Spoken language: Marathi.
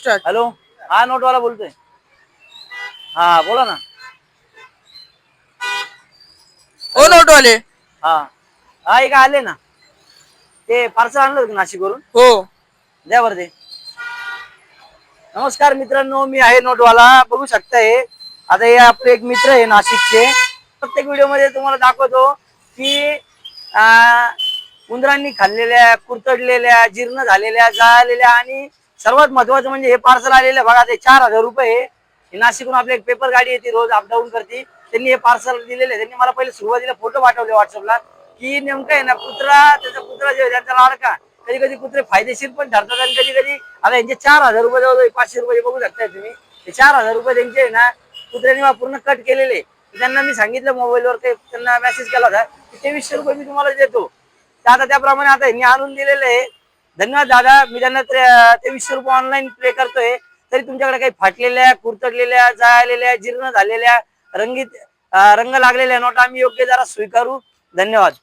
स्टार्ट. हॅलो, हा नोटवाला बोलतोय. हा बोला ना. ओ हॅलो, नोटवाले. हा हा एक आले ना. ते पार्सल आणलं होतं नाशिकवरून. हो. द्या बरं ते. नमस्कार मित्रांनो, मी आहे नोटवाला. बघू शकताय आता हे आपले एक मित्र आहे नाशिकचे. प्रत्येक व्हिडिओ मध्ये तुम्हाला दाखवतो की उंदरांनी खाल्लेल्या, कुरतडलेल्या, जीर्ण झालेल्या, जाळलेल्या आणि सर्वात महत्वाचं म्हणजे हे पार्सल आलेलं बघा. ते 4000 रुपये. नाशिकहून आपली एक पेपर गाडी येते, रोज अपडाऊन करते. त्यांनी हे पार्सल दिलेले. त्यांनी मला पहिले सुरुवातीला फोटो पाठवले व्हॉट्सअपला की नेमकं आहे ना, कुत्रा त्याचा कुत्रा जे त्यांचा लाडका. कधी कधी कुत्रे फायदेशीर पण ठरतात आणि कधी कधी आता यांचे 4000 रुपये जवळ 500 रुपये बघू शकताय तुम्ही. ते 4000 रुपये त्यांचे ना कुत्र्यांनी पूर्ण कट केलेले. त्यांना मी सांगितलं मोबाईलवर, ते त्यांना मेसेज केला होता की 2300 रुपये मी तुम्हाला देतो. आता त्याप्रमाणे आता यांनी आणून दिलेले आहे. धन्यवाद दादा. मी त्यांना 2300 रुपये ऑनलाईन पे करतोय. तरी तुमच्याकडे काही फाटलेल्या, कुरतडलेल्या, जाळलेल्या, जीर्ण झालेल्या, रंगीत रंग लागलेल्या नोटा आम्ही योग्य जरा स्वीकारू. धन्यवाद.